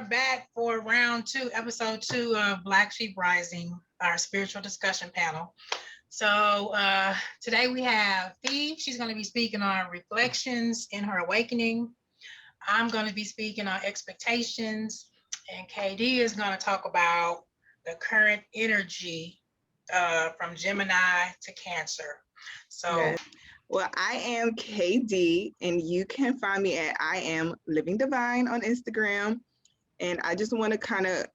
Back for round two, episode two of Black Sheep Rising, our spiritual discussion panel. So today we have Fee. She's going to be speaking on reflections in her awakening. I'm going to be speaking on expectations, and KD is going to talk about the current energy from Gemini to Cancer. So. Yes. Well, I am KD, and you can find me at I am Living Divine on Instagram. And I just want to kind of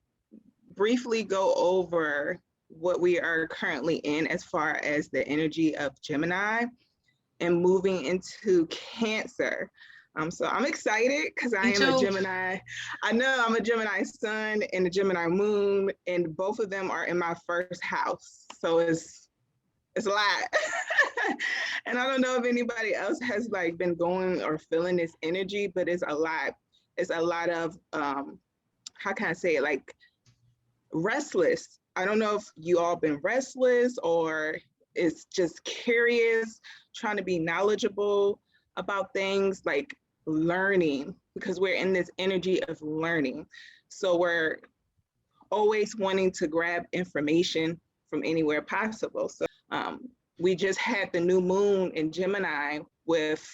briefly go over what we are currently in as far as the energy of Gemini and moving into Cancer. So I'm excited because I am a Gemini. I know I'm a Gemini sun and a Gemini moon, and both of them are in my first house. So it's a lot. And I don't know if anybody else has like been going or feeling this energy, but it's a lot. It's a lot of how can I say it, like restless. I don't know if you all been restless or it's just curious, trying to be knowledgeable about things, like learning, because we're in this energy of learning. So we're always wanting to grab information from anywhere possible. So we just had the new moon in Gemini with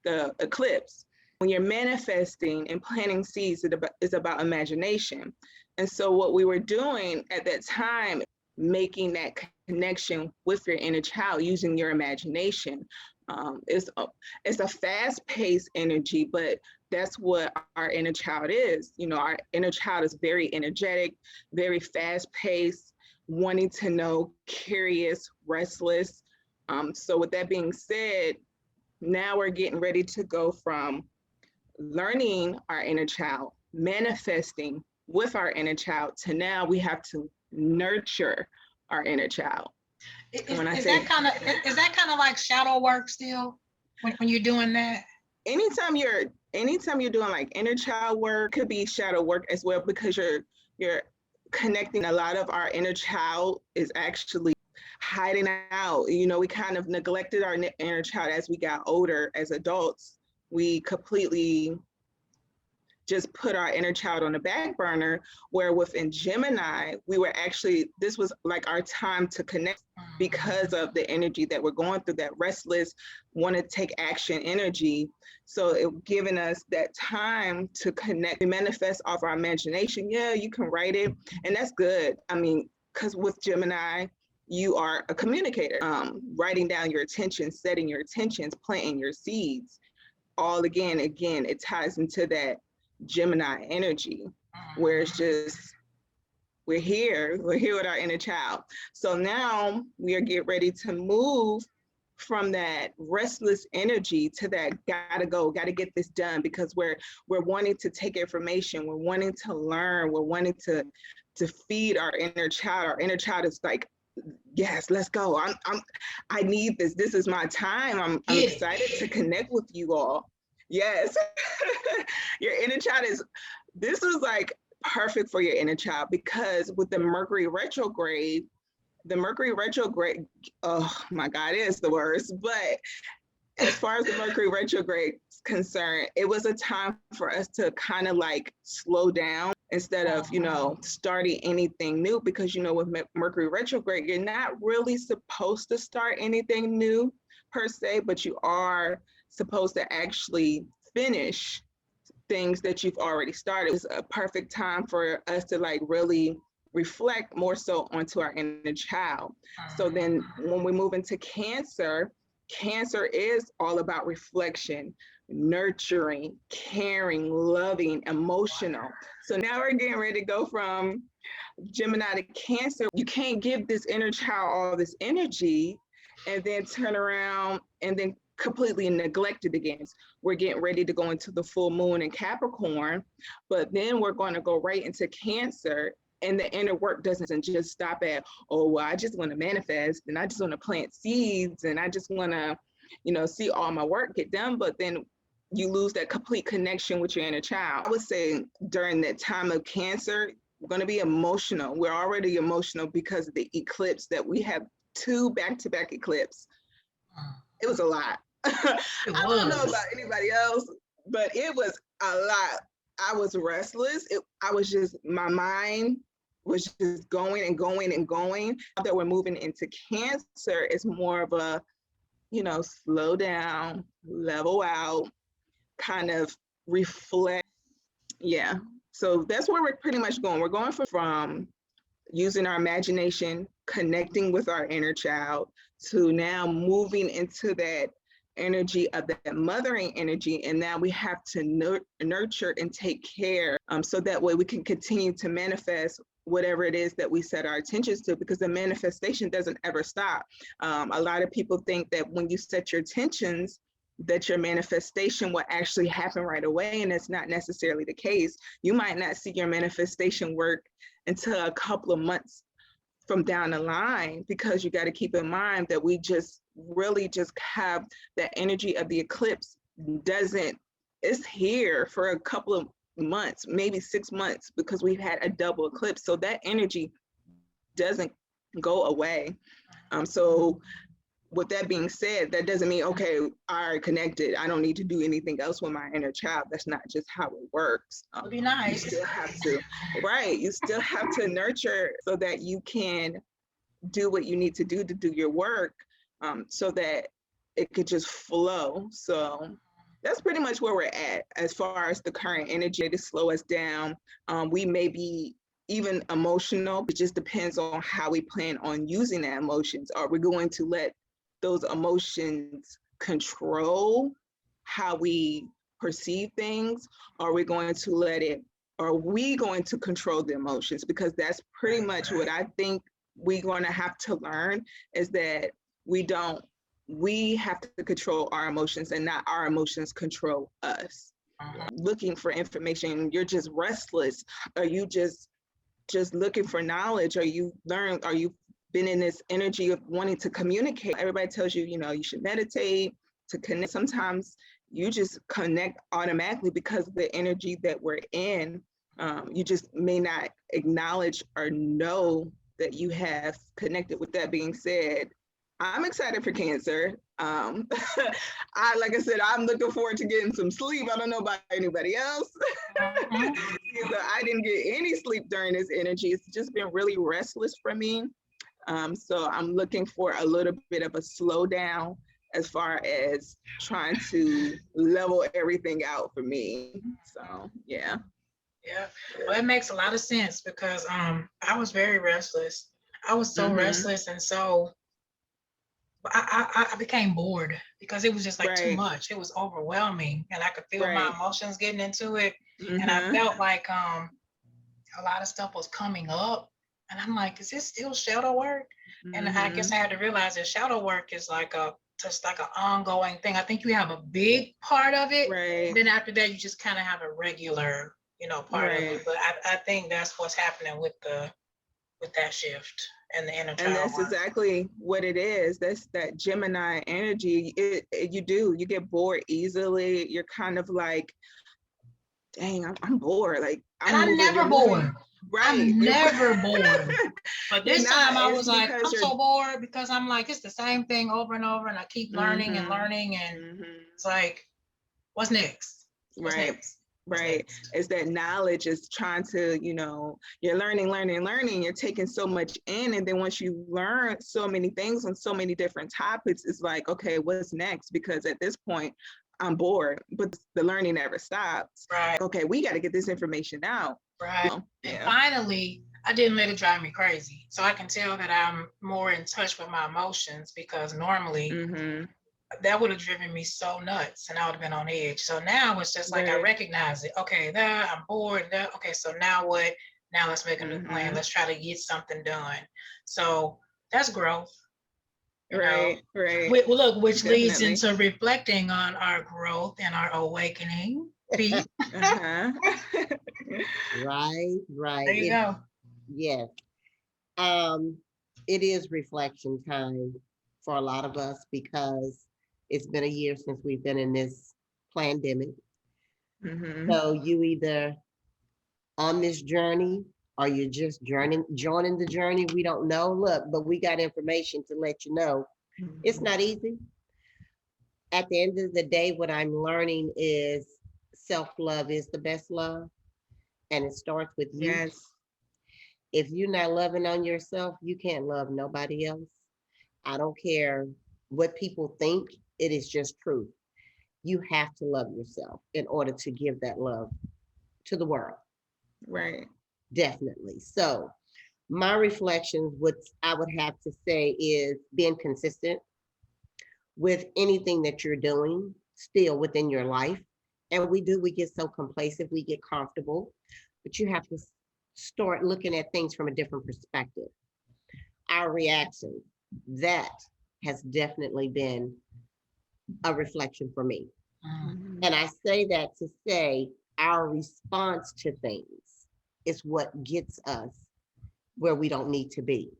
the eclipse. When you're manifesting and planting seeds, it's about imagination. And so what we were doing at that time, making that connection with your inner child, using your imagination. It's a fast-paced energy, but that's what our inner child is. You know, our inner child is very energetic, very fast-paced, wanting to know, curious, restless. So with that being said, now we're getting ready to go from learning our inner child, manifesting with our inner child, to now we have to nurture our inner child. Is that kind of like shadow work still when you're doing that? Anytime you're doing like inner child work, could be shadow work as well, because you're connecting. A lot of our inner child is actually hiding out. You know, we kind of neglected our inner child as we got older, as adults. We completely just put our inner child on the back burner, where within Gemini, this was like our time to connect, because of the energy that we're going through, that restless, want to take action energy. So it giving us that time to connect. We manifest off our imagination. Yeah, you can write it, and that's good. I mean, because with Gemini, you are a communicator, writing down your intentions, setting your intentions, planting your seeds. All again, it ties into that Gemini energy, where it's just, we're here with our inner child. So now we are getting ready to move from that restless energy to that gotta get this done, because we're wanting to take information, we're wanting to learn, we're wanting to feed our inner child. Our inner child is like, yes, let's go. I need this. This is my time. I'm excited to connect with you all. Yes. Your inner child this was like perfect for your inner child, because with the Mercury retrograde, oh my God, it is the worst. But as far as the Mercury retrograde is concerned, it was a time for us to kind of like slow down instead of, starting anything new, because, with Mercury retrograde, you're not really supposed to start anything new per se, but you are supposed to actually finish things that you've already started. It was a perfect time for us to like really reflect more so onto our inner child. So then when we move into Cancer is all about reflection, nurturing, caring, loving, emotional. So now we're getting ready to go from Gemini to Cancer. You can't give this inner child all this energy and then turn around and then completely neglected again. We're getting ready to go into the full moon in Capricorn, but then we're going to go right into Cancer. And the inner work doesn't just stop at, oh, well, I just want to manifest and I just want to plant seeds and I just want to, see all my work get done. But then you lose that complete connection with your inner child. I would say during that time of Cancer, we're going to be emotional. We're already emotional because of the eclipse that we have, 2 back-to-back eclipses. It was a lot. I don't know about anybody else, but it was a lot. I was restless. My mind was just going and going and going. Now that we're moving into Cancer, it's more of a, slow down, level out, kind of reflect. Yeah. So that's where we're pretty much going. We're going from using our imagination, connecting with our inner child, to now moving into that energy of that mothering energy. And now we have to nurture and take care, so that way we can continue to manifest whatever it is that we set our attentions to, because the manifestation doesn't ever stop. A lot of people think that when you set your intentions, that your manifestation will actually happen right away. And it's not necessarily the case. You might not see your manifestation work until a couple of months from down the line, because you got to keep in mind that we just really just have that energy of the eclipse it's here for a couple of months, maybe 6 months, because we've had a double eclipse. So that energy doesn't go away. So with that being said, that doesn't mean, okay, I are connected, I don't need to do anything else with my inner child. That's not just how it works. It'd be nice. You still have to, right? You still have to nurture so that you can do what you need to do your work, so that it could just flow. So that's pretty much where we're at as far as the current energy to slow us down. We may be even emotional. It just depends on how we plan on using the emotions. Are we going to let those emotions control how we perceive things? Are we going to control the emotions? Because that's pretty much what I think we're going to have to learn, is that we have to control our emotions and not our emotions control us. Looking for information, you're just restless. Are you just looking for knowledge? Are you been in this energy of wanting to communicate? Everybody tells you, you should meditate to connect. Sometimes you just connect automatically because of the energy that we're in. You just may not acknowledge or know that you have connected. With that being said, I'm excited for Cancer. Like I said, I'm looking forward to getting some sleep. I don't know about anybody else. I didn't get any sleep during this energy. It's just been really restless for me. So I'm looking for a little bit of a slowdown as far as trying to level everything out for me. So yeah. Yeah, well, it makes a lot of sense because I was very restless. I was so restless, and so I became bored because it was just like too much. It was overwhelming, and I could feel my emotions getting into it, and I felt like a lot of stuff was coming up, and I'm like, is this still shadow work? And I guess I had to realize that shadow work is just like an ongoing thing. I think you have a big part of it, and then after that, you just kind of have a regular, part of it. But I think that's what's happening with that shift and the inner child. And that's exactly what it is. That's that Gemini energy. You get bored easily. You're kind of like, dang, I'm bored. Like I'm never bored. I'm never bored. But this time I was like, I'm so bored because I'm like, it's the same thing over and over, and I keep learning and learning, and it's like, what's next? What's next? Right. It's that knowledge is trying to, you're learning, you're taking so much in. And then once you learn so many things on so many different topics, it's like, okay, what's next? Because at this point, I'm bored, but the learning never stops. Right. Okay, we got to get this information out. Right. And finally, I didn't let it drive me crazy. So I can tell that I'm more in touch with my emotions, because normally that would have driven me so nuts and I would have been on edge. So now it's just like I recognize it. Okay, I'm bored. Okay, so now what? Now let's make a new plan. Let's try to get something done. So that's growth. you know. Right. Well, look, which leads Definitely. into reflecting on our growth and our awakening. Pete, Uh-huh. Right, there right. you go. Yes. Um, it is reflection time for a lot of us because it's been a year since we've been in this pandemic. Hmm. So you either on this journey or you're just joining the journey. We don't know. Look, but we got information to let you know. It's not easy. At the end of the day, what I'm learning is self-love is the best love, and it starts with you. Yes. If you're not loving on yourself, you can't love nobody else. I don't care what people think, it is just truth. You have to love yourself in order to give that love to the world. Right. Definitely. So, my reflections, what I would have to say is being consistent with anything that you're doing still within your life. And we get so complacent, we get comfortable, but you have to start looking at things from a different perspective. Our reaction, that has definitely been a reflection for me. Mm. Mhm. And I say that to say our response to things is what gets us where we don't need to be.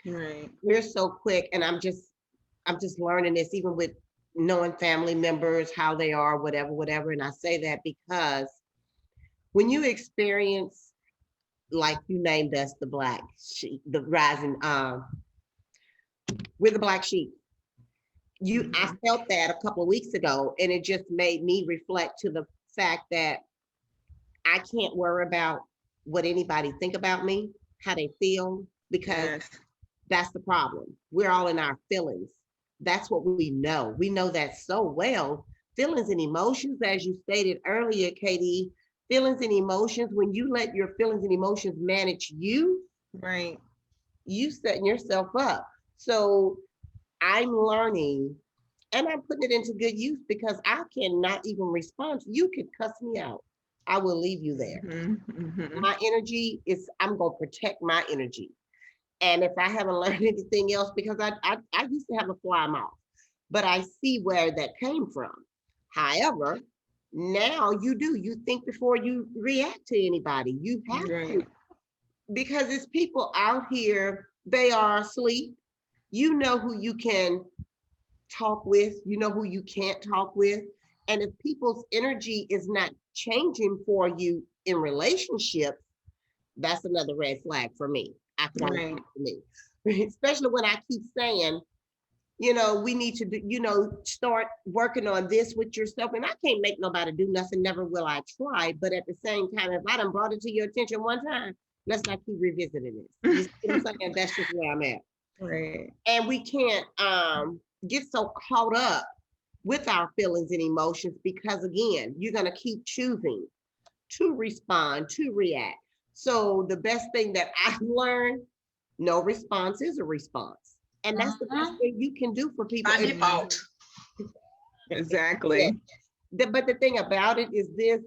Right. We're so quick, and I'm just learning this even with knowing family members, how they are, whatever, whatever. And I say that because when you experience, like you named us the black sheep, the rising, we're the black sheep. I Mhm. felt that a couple of weeks ago, and it just made me reflect to the fact that I can't worry about what anybody think about me, how they feel, because Yes. that's the problem. We're all in our feelings. That's what we know. We know that so well. Feelings and emotions, as you stated earlier, Katie, feelings and emotions, when you let your feelings and emotions manage you, Right. you setting yourself up. So I'm learning and I'm putting it into good use because I cannot even respond. You could cuss me out. I will leave you there. Hmm. Hmm. My energy is, I'm going to protect my energy. And if I haven't learned anything else, because I used to have a fly mouth, but I see where that came from. However, now you do, you think before you react to anybody. You have to, Right. because it's people out here, they are asleep. You know who you can talk with, you know who you can't talk with. And if people's energy is not changing for you in relationships, that's another red flag for me. I can only Right. speak for me, especially when I keep saying, we need to do, start working on this with yourself. And I can't make nobody do nothing, never will I try. But at the same time, if I done brought it to your attention one time, let's not keep revisiting this. You see what I'm saying? That's just where I'm at. Right. And we can't get so caught up with our feelings and emotions because again, you're gonna keep choosing to respond, to react. So the best thing that I've learned, no response is a response. And that's the best Mhm. thing you can do for people. By If, default. yeah. Exactly. But the thing about it is this,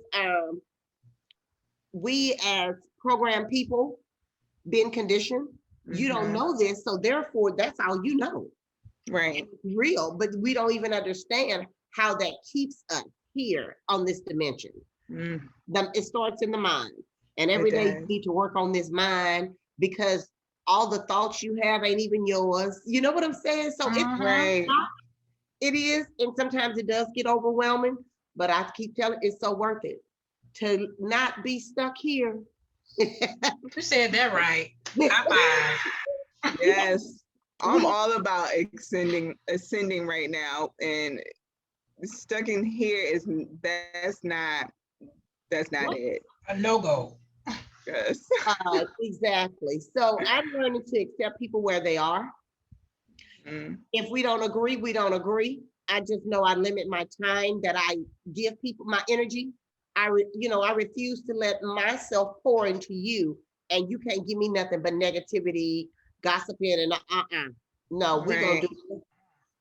we as programmed people, been conditioned, you don't Hmm. know this, so therefore that's all you know. Right. It's real, but we don't even understand how that keeps us here on this dimension. Mm. It starts in the mind. And It every day you does. need to work on this mind because all the thoughts you have ain't even yours. You know what I'm saying? So it's Mhm. Right. it is, and sometimes it does get overwhelming, but I keep telling it's so worth it to not be stuck here. You said that right. High five. Yes. I'm We all about ascending right now, and stuck in here is that's not it. A no-go. Yes. exactly. So I'm learning to accept people where they are. Mm. If we don't agree, we don't agree. I just know I limit my time that I give people, my energy. I refuse to let myself pour into you, and you can't give me nothing but negativity, gossiping, and No, we're gonna Right. do this,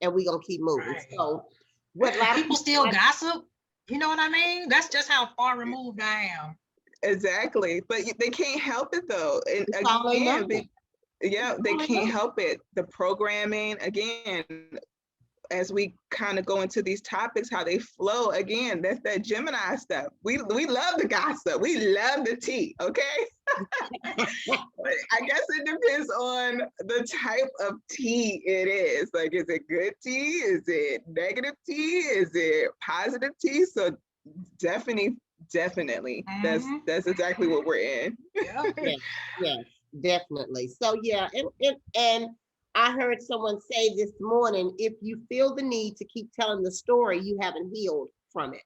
and we're gonna keep moving. Right. So, what a lot of People people still like, gossip. You know what I mean? That's just how far removed I am. Exactly. But they can't help it though. And it's all they again, know. Yeah, they can't help it. The programming, again, as we kind of go into these topics, how they flow, again, that's that Gemini stuff. We love the gossip. We love the tea, okay? But I guess it depends on the type of tea it is. Like, is it good tea? Is it negative tea? Is it positive tea? So definitely, that's exactly what we're in. Yeah. Yes, yes, definitely. So yeah, and I heard someone say this morning, if you feel the need to keep telling the story, you haven't healed from it.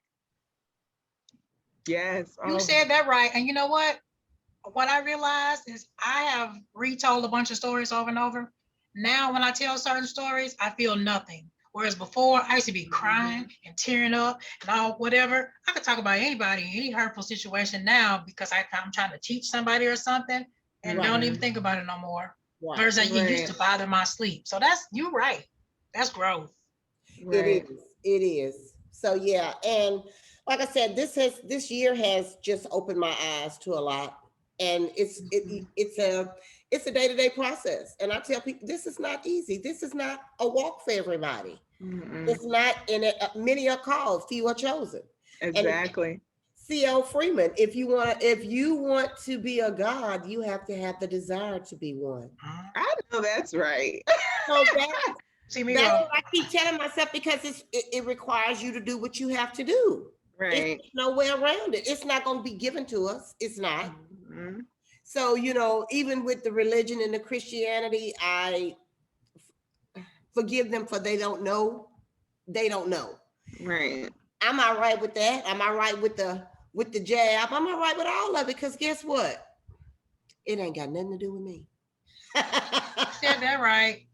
Yes. You Oh, said that right. And you know what? What I realized is I have retold a bunch of stories over and over. Now, when I tell certain stories, I feel nothing. Whereas before, I used to be crying and tearing up and all whatever. I could talk about anybody, any hurtful situation now because I'm trying to teach somebody or something and Right, don't even think about it no more. right. Versus it used right, to bother my sleep. So you're right. That's growth. It right. is. It is. So yeah, and like I said, this year has just opened my eyes to a lot, and it's a day-to-day process. And I tell people this is not easy. This is not a walk for everybody. Mm-mm. It's not, and many are called, few are chosen. And Exactly. C.L. Freeman, if you want to be a god, you have to have the desire to be one. I know that's right. So See me that's go. what I keep telling myself because it requires you to do what you have to do. It's Right. no way around it. It's not going to be given to us. It's not. Mhm. So, even with the religion and the Christianity, I forgive them for they don't know. They don't know. Right. Am I right with that? Am I right with the jab? Am I right with all of it? Because guess what? It ain't got nothing to do with me. You said that right.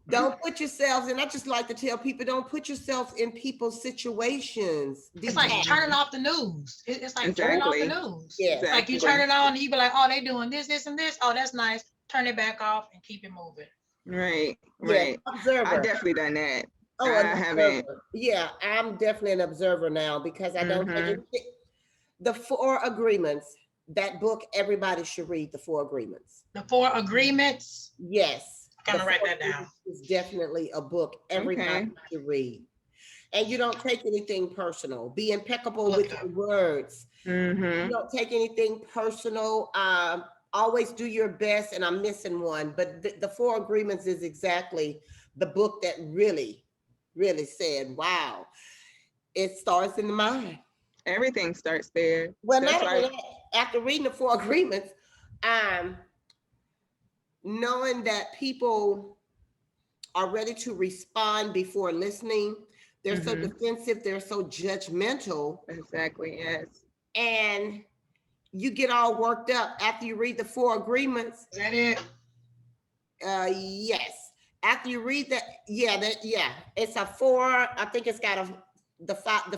Don't put yourselves, and I just like to tell people, don't put yourself in people's situations. It's like Detach. turning off the news. It's like turning off the Exactly. news. Yes. Like you Exactly. turn it on and you be like, oh, they doing this, this, and this. Oh, that's nice. Turn it back off and keep it moving. Right. Yes. Right. I Observer. definitely done that. Oh, I an haven't. observer. Yeah, I'm definitely an observer now because I don't take Mm-hmm. it. The Four Agreements, that book, everybody should read the Four Agreements. The four agreements. Yes, I'm the gonna write Four that down. Agreements is definitely a book everybody Okay. should read. And you don't take anything personal. Be impeccable Look with it your up. words. You Mm-hmm. don't take anything personal. Always do your best. And I'm missing one, but the Four Agreements is exactly the book that really, really said, "Wow, it starts in the mind." Everything starts there. Well, That's not only why. that, after reading the Four Agreements, um, knowing that people are ready to respond before listening, they're so Mm-hmm. defensive, they're so judgmental, Exactly. Yes. and you get all worked up after you read the Four Agreements. Is that it? Yes. After you read that, yeah, it's a four. I think it's got the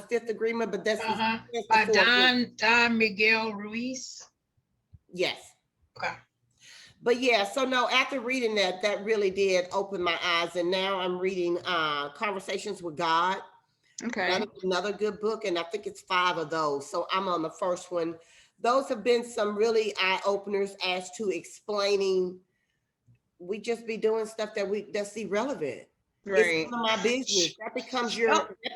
fifth agreement, but Uh-huh. that's the By four agreement. Don Miguel Ruiz. Yes. Okay. But yeah, so no, after reading that, that really did open my eyes. And now I'm reading Conversations with God. That Okay. is another good book, and I think it's five of those. So I'm on the first one. Those have been some really eye openers as to explaining we just be doing stuff that's irrelevant. It's Right. none of my business. Yep. That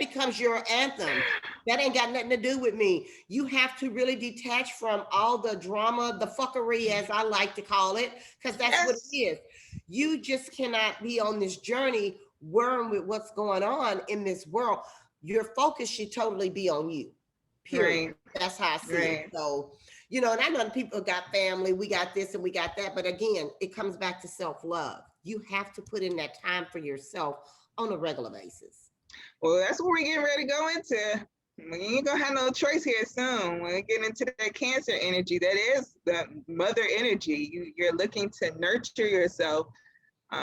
becomes your anthem. That ain't got nothing to do with me. You have to really detach from all the drama, the fuckery, as I like to call it, because that's what it Yes. is. You just cannot be on this journey worrying with what's going on in this world. Your focus should totally be on you. Period. Right. That's how I see it. Right. So, and I know people got family, we got this and we got that. But again, it comes back to self-love. You have to put in that time for yourself on a regular basis. Well, that's what we're getting ready to go into. We ain't gonna have no choice here soon. When we get into that Cancer energy, that is the mother energy. You're looking to nurture yourself.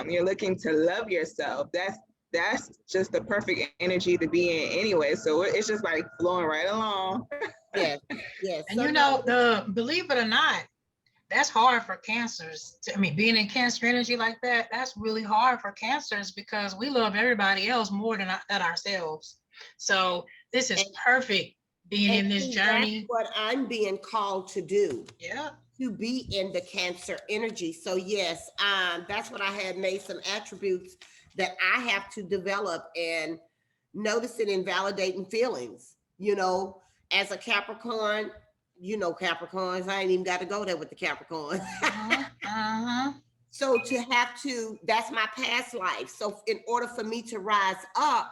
You're looking to love yourself. That's just the perfect energy to be in anyway. So it's just like flowing right along. Yes, yes. And So you no, know, believe it or not, that's hard for cancers. I mean, being in cancer energy like that, that's really hard for cancers because we love everybody else more than ourselves. So this is and perfect being And in this see, that's journey. what I'm being called to do, Yeah. to be in the Cancer energy. So yes, that's what I had made some attributes that I have to develop, and noticing and validating feelings. As a Capricorn, Capricorns. I ain't even got to go there with the Capricorn. Uh-huh. Uh-huh. So that's my past life. So in order for me to rise up,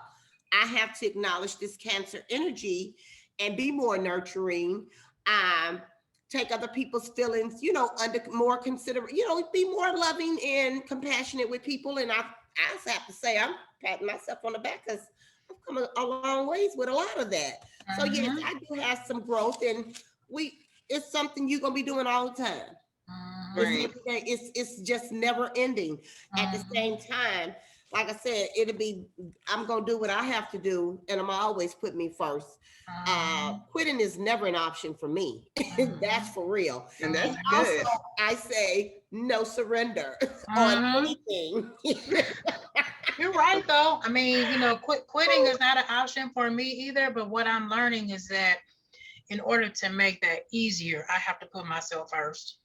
I have to acknowledge this Cancer energy and be more nurturing. Um, Take other people's feelings, under more considerate, be more loving and compassionate with people. And I just have to say, I'm patting myself on the back because I've come a long ways with a lot of that. So yes, Uh-huh. I do have some growth, and it's something you're gonna be doing all the time. It's Right. Uh-huh. everything. It's just never ending. At the Uh-huh. same time, like I said, it'll be. I'm gonna do what I have to do, and I'm always put me first. Uh-huh. Quitting is never an option for me. That's Uh-huh. for real. And And that's also, good. I say no surrender on Uh-huh. anything. You're right though. I mean, quitting is not an option for me either. But what I'm learning is that in order to make that easier, I have to put myself first.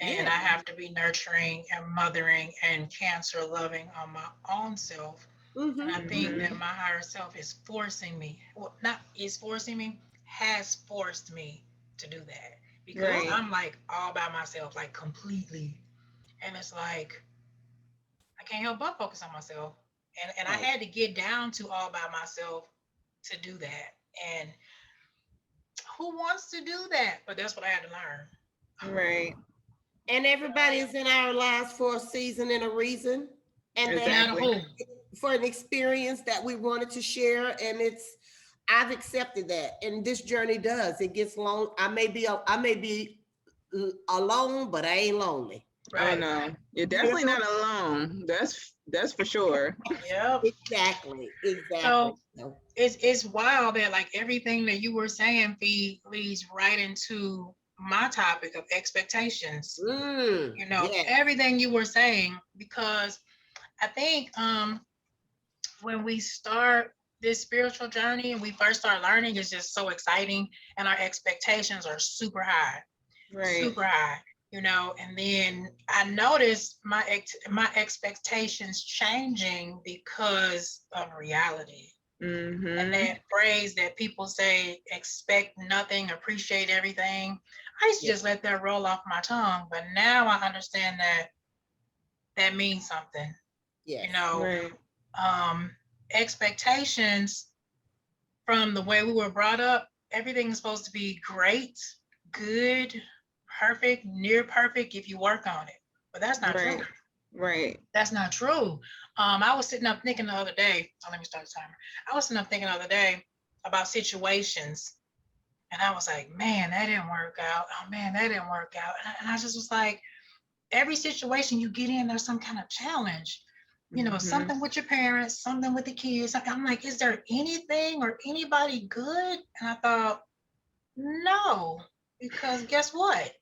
And Yeah. I have to be nurturing and mothering and cancer loving on my own self. And I Mm-hmm. think that Hmm. my higher self is forcing me, well, not is forcing me, has forced me to do that. Because Right. I'm like all by myself, like completely. And it's like, I can't help but focus on myself. And I Right. had to get down to all by myself to do that. And who wants to do that? But that's what I had to learn. Right. And everybody is in our lives for a season and a reason, and No that matter Exactly. who. for an experience that we wanted to share. And I've accepted that, and this journey does, it gets long. I may be alone, but I ain't lonely. Oh Right. no, you're You definitely know? not alone. That's for sure. Yep. Exactly. So it's wild that like everything that you were saying leads right into my topic of expectations. Yeah. Everything you were saying, because I think when we start this spiritual journey and we first start learning, it's just so exciting and our expectations are Right. super high, and then I noticed my expectations changing because of reality. And Mm-hmm. that phrase that people say, expect nothing, appreciate everything. I used to Yeah. just let that roll off my tongue, but now I understand that that means something. You Yes. know, Right. um, expectations from the way we were brought up, everything's supposed to be great, good, perfect, near perfect if you work on it. But that's not true. Right. Right. That's not true. I was sitting up thinking the other day. Oh, let me start the timer. I was sitting up thinking the other day about situations, and I was like, man, that didn't work out. Oh man, that didn't work out. And I just was like, every situation you get in, there's some kind of challenge. Mm-hmm. Something with your parents, something with the kids. I'm like, is there anything or anybody good? And I thought, no, because guess what?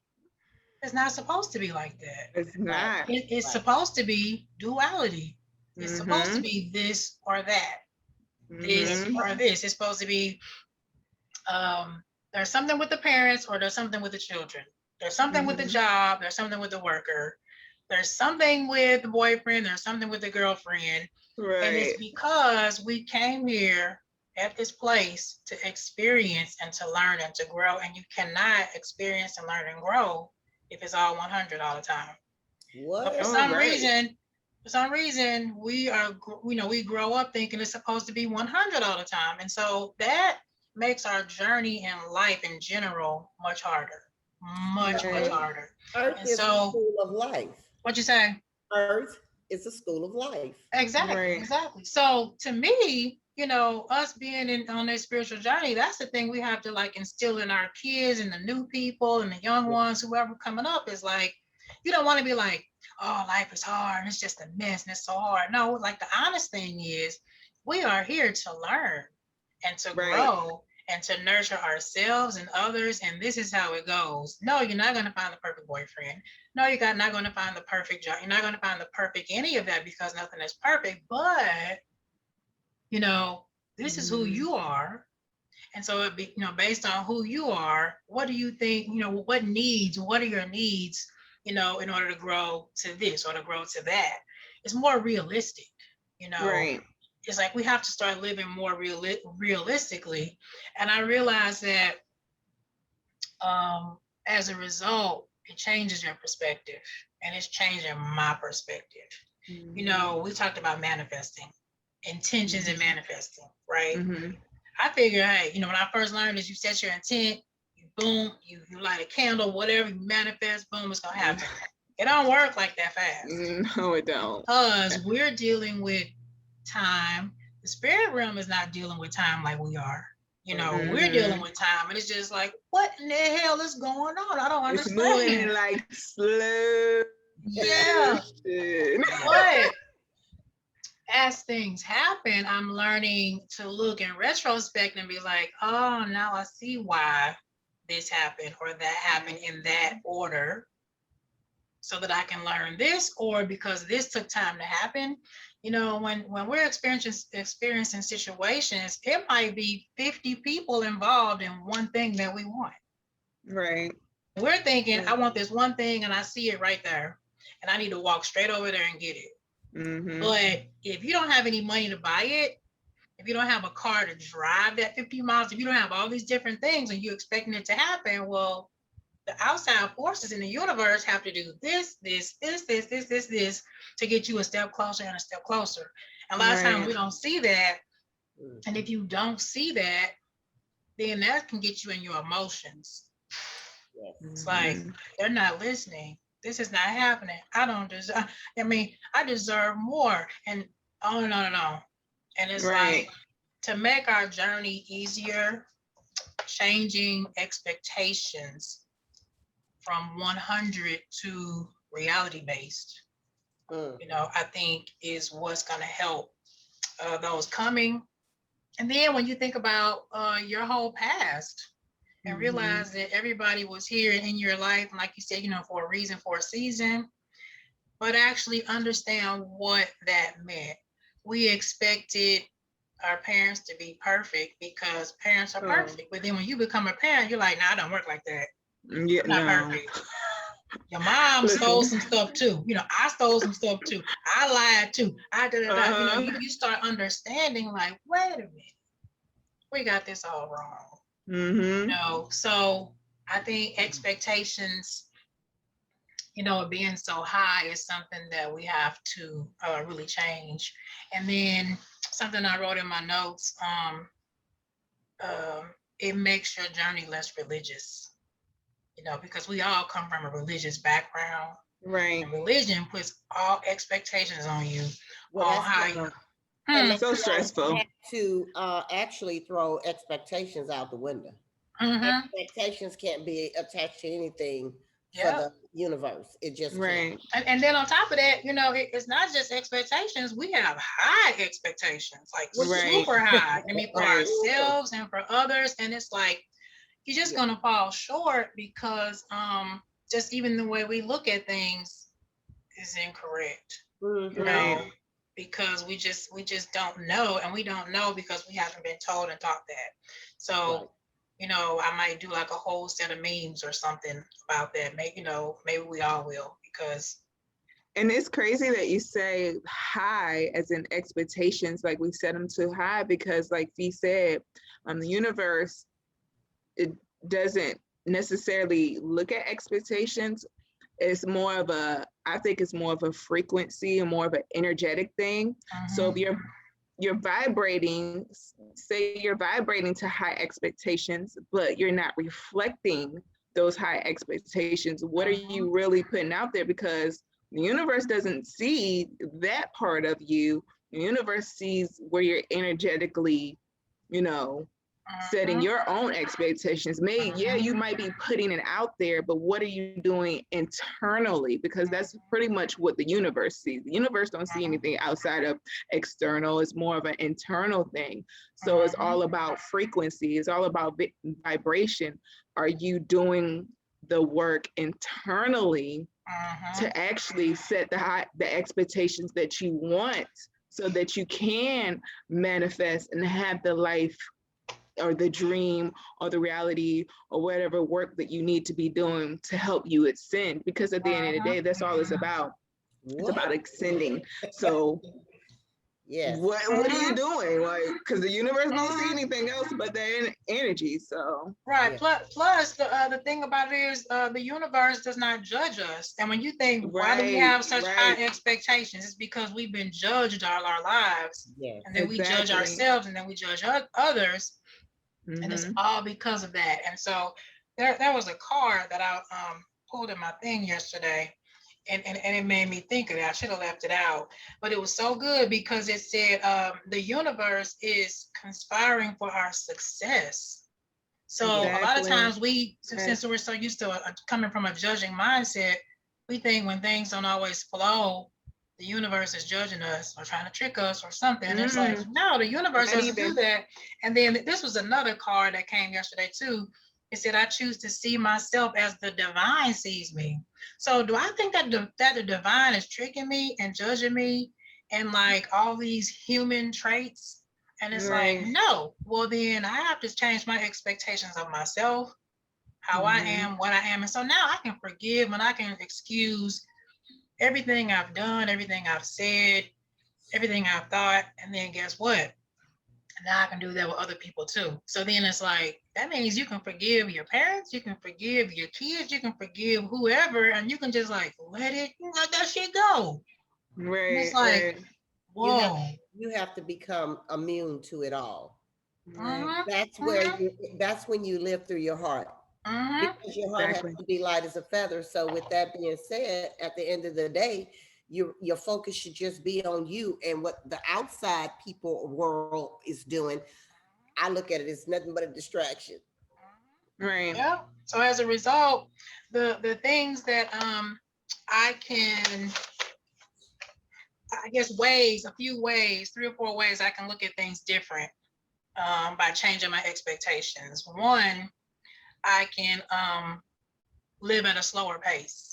It's not supposed to be like that. It's Right. not. It's Right. supposed to be duality. It's supposed to Mm-hmm. be this or that, this Mm-hmm. or this. It's supposed to be there's something with the parents or there's something with the children. There's something with the Mm-hmm. job. There's something with the worker. There's something with the boyfriend. There's something with the girlfriend. And it's Right. because we came here at this place to experience and to learn and to grow. And you cannot experience and learn and grow if it's all 100 all the time. But for What? All some right. reason, we grow up thinking it's supposed to be 100 all the time. And so that makes our journey in life in general much harder, much, much Right. Earth, harder. Earth And is a so, school of life. what you say? Earth is a school of life. Exactly, Right. exactly. So to me, us being on this spiritual journey, that's the thing we have to like instill in our kids and the new people and the young Yeah. ones, whoever coming up is like, you don't want to be like, oh, life is hard and it's just a mess and it's so hard. No, like the honest thing is we are here to learn and to Right. grow and to nurture ourselves and others. And this is how it goes. No, you're not going to find the perfect boyfriend. No, you're not going to find the perfect job. You're not going to find the perfect any of that because nothing is perfect. But, you know, this is who Mm-hmm. you are. And so it be, based on who you are, what do you think, what are your needs, in order to grow to this or to grow to that? It's more realistic, you know. Right. It's like we have to start living more realistically. And I realize that as a result, it changes your perspective, and it's changing my perspective. We talked about manifesting, intentions and manifesting, right? Mm-hmm. I figure, hey, when I first learned is you set your intent, you boom, you light a candle, whatever, you manifest, boom, it's gonna happen. It don't work like that fast. No, it don't. Because we're dealing with time. The spirit realm is not dealing with time like we are. We're dealing with time, and it's just like, what in the hell is going on? I don't It's moving understand. in like slow Yeah, motion. but as things happen, I'm learning to look in retrospect and be like, oh, now I see why this happened or that happened in that order, so that I can learn this, or because this took time to happen. When we're experiencing situations, it might be 50 people involved in one thing that we want. Right. We're thinking, I want this one thing, and I see it right there, and I need to walk straight over there and get it. Mm-hmm. But if you don't have any money to buy it, if you don't have a car to drive that 50 miles, if you don't have all these different things and you're expecting it to happen, well, the outside forces in the universe have to do this to get you a step closer and a step closer. And a lot of times we don't see that. And if you don't see that, then that can get you in your emotions. Yes. It's like, they're not listening. This is not happening. I don't deserve, I deserve more. And on and on and on. And it's like, to make our journey easier, changing expectations from 100 to reality based, I think is what's going to help those coming. And then when you think about your whole past and realize that everybody was here in your life, and like you said, for a reason, for a season, but actually understand what that meant. We expected our parents to be perfect because parents are perfect. But then when you become a parent, you're like, nah, I don't work like that. Yeah, not perfect. Your mom stole some stuff too. I stole some stuff too. I lied too. You start understanding, like, wait a minute, we got this all wrong. So I think expectations, being so high is something that we have to really change. And then something I wrote in my notes, it makes your journey less religious. Because we all come from a religious background. Right. And religion puts all expectations on you. Well, on how you. And so stressful. Have to actually throw expectations out the window. Expectations can't be attached to anything for the universe. It just can't. And then on top of that, it's not just expectations. We have high expectations, like super high. For ourselves and for others. And it's like, you're just gonna fall short because just even the way we look at things is incorrect. Because we just don't know, and we don't know because we haven't been told and taught that. So I might do like a whole set of memes or something about that. Maybe we all will, because. And it's crazy that you say high as in expectations, like we set them too high, because like Fee said, the universe, it doesn't necessarily look at expectations. It's more of I think it's more of a frequency and more of an energetic thing. So if you're vibrating, say you're vibrating to high expectations, but you're not reflecting those high expectations, what are you really putting out there? Because the universe doesn't see that part of you. The universe sees where you're energetically, setting your own expectations. You might be putting it out there, but what are you doing internally? Because that's pretty much what the universe sees. The universe don't see anything outside of external. It's more of an internal thing. So it's all about frequency. It's all about vibration. Are you doing the work internally to actually set the expectations that you want, so that you can manifest and have the life or the dream or the reality or whatever work that you need to be doing to help you ascend. Because at the end of the day, that's all it's about. It's What? about ascending. So Yes. what are you doing? Like, because the universe don't see Mhm. anything else but that energy. So Right. Yeah. Plus the thing about it is the universe does not judge us. And when you think, why do we right, have such right, high expectations? It's because we've been judged all our lives. Yes. And then we judge exactly. ourselves and then we judge others. And it's Mm-hmm. all because of that. And so there was a card that I pulled in my thing yesterday. And it made me think of it. I should have left it out, but it was so good because it said the universe is conspiring for our success. So Yes. a lot of Exactly. times we, Yes. since we're so used to coming from a judging mindset, we think when things don't always flow, the universe is judging us or trying to trick us or something. And it's like, Mm, no, the universe not doesn't do even. that. And then this was another card that came yesterday too. It said, I choose to see myself as the divine sees me. So do I think that the divine is tricking me and judging me and like all these human traits? And it's like, Right. no. Well, then I have to change my expectations of myself, how I Mm-hmm. am, what I am. And so now I can forgive and I can excuse everything I've done, everything I've said, everything I've thought. And then guess what? Now I can do that with other people too. So then it's like, that means you can forgive your parents, you can forgive your kids, you can forgive whoever, and you can just like let that shit go. And it's Right, like, right, You have whoa. you have to become immune to it all. right. Mm-hmm. That's where Mm-hmm. you that's when you live through your heart. Mm-hmm. Because your heart has Exactly. to be light as a feather. So with that being said, at the end of the day, your focus should just be on you and what the outside people world is doing. I look at it as nothing but a distraction. Right. Yeah. So as a result, the things that I can, I guess ways, a few ways, 3 or 4 ways I can look at things different by changing my expectations. One, I can live at a slower pace.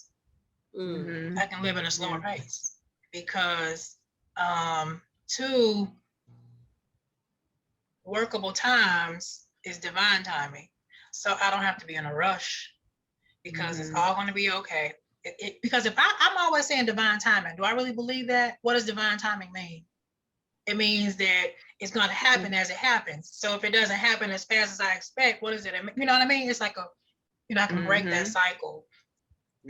Mm. Mm-hmm. I can live at a Yeah. slower pace because two, workable times is divine timing. So I don't have to be in a rush because it's Mm-hmm. all going to be okay. Because if I'm always saying divine timing, do I really believe that? What does divine timing mean? It means that it's going to happen as it happens. So if it doesn't happen as fast as I expect, what is it? You know what I mean? It's like I can break that Mm-hmm. cycle.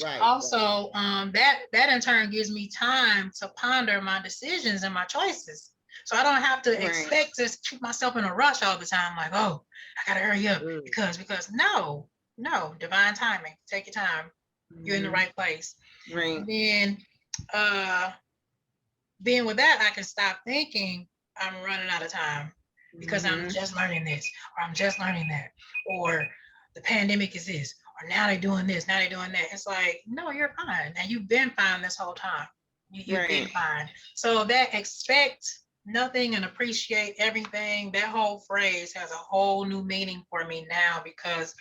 Right, right. Also, that in turn gives me time to ponder my decisions and my choices. So I don't have to Right. expect to keep myself in a rush all the time. Like, oh, I gotta hurry up Mm. because no, divine timing. Take your time. You're in the Mm-hmm. right place. Right. And uh, then with that, I can stop thinking I'm running out of time because I'm Mm-hmm. just learning this or I'm just learning that or the pandemic is this or now they're doing this, now they're doing that. It's like, no, you're fine. And you've been fine this whole time. You've been Right. fine. So that expect nothing and appreciate everything, that whole phrase has a whole new meaning for me now because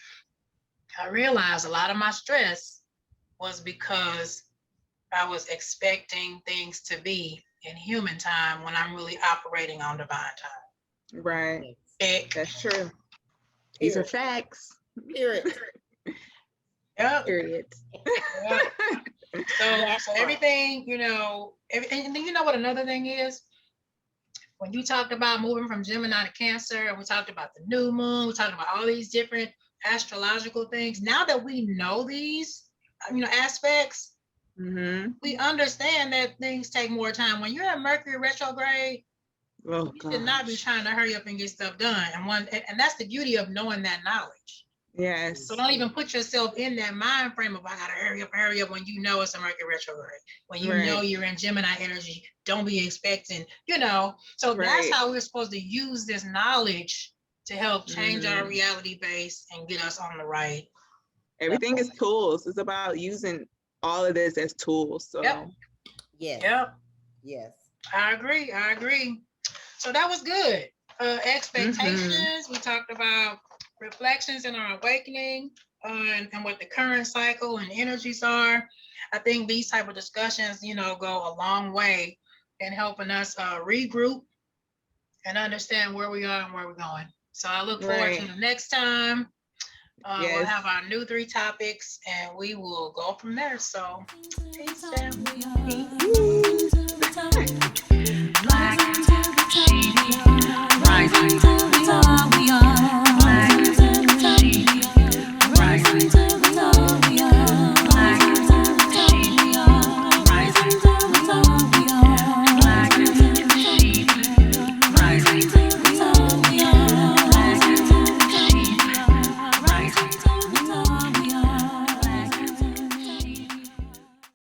I realized a lot of my stress was because I was expecting things to be in human time when I'm really operating on divine time. Right. Yes. Ick. That's true. These are Period. facts. Period. Yep. Period. Yep. So That so part. everything, and then you know what another thing is? When you talked about moving from Gemini to Cancer, and we talked about the new moon, we talked about all these different astrological things. Now that we know these, aspects, Mm-hmm. we understand that things take more time. When you're in Mercury retrograde, Oh you should not be gosh. trying to hurry up and get stuff done. And that's the beauty of knowing that knowledge. So Yes. don't even put yourself in that mind frame of I gotta hurry up when you know it's a Mercury retrograde. When you know Right. you're in Gemini energy, don't be expecting. So that's Right. how we're supposed to use this knowledge to help change our Mm-hmm. reality base and get us on the right. That Everything part. is tools. It's about using all of this as tools. Yep. So Yes. Yep. Yes. I agree. I agree. So that was good. mm-hmm. Expectations. We talked about reflections in our awakening and what the current cycle and energies are. I think these type of discussions, go a long way in helping us regroup and understand where we are and where we're going. So I look forward to Right. the next time. We'll Yes. have our new 3 topics and we will go from there. So peace, family. Peace. Woo. Black sheep rising.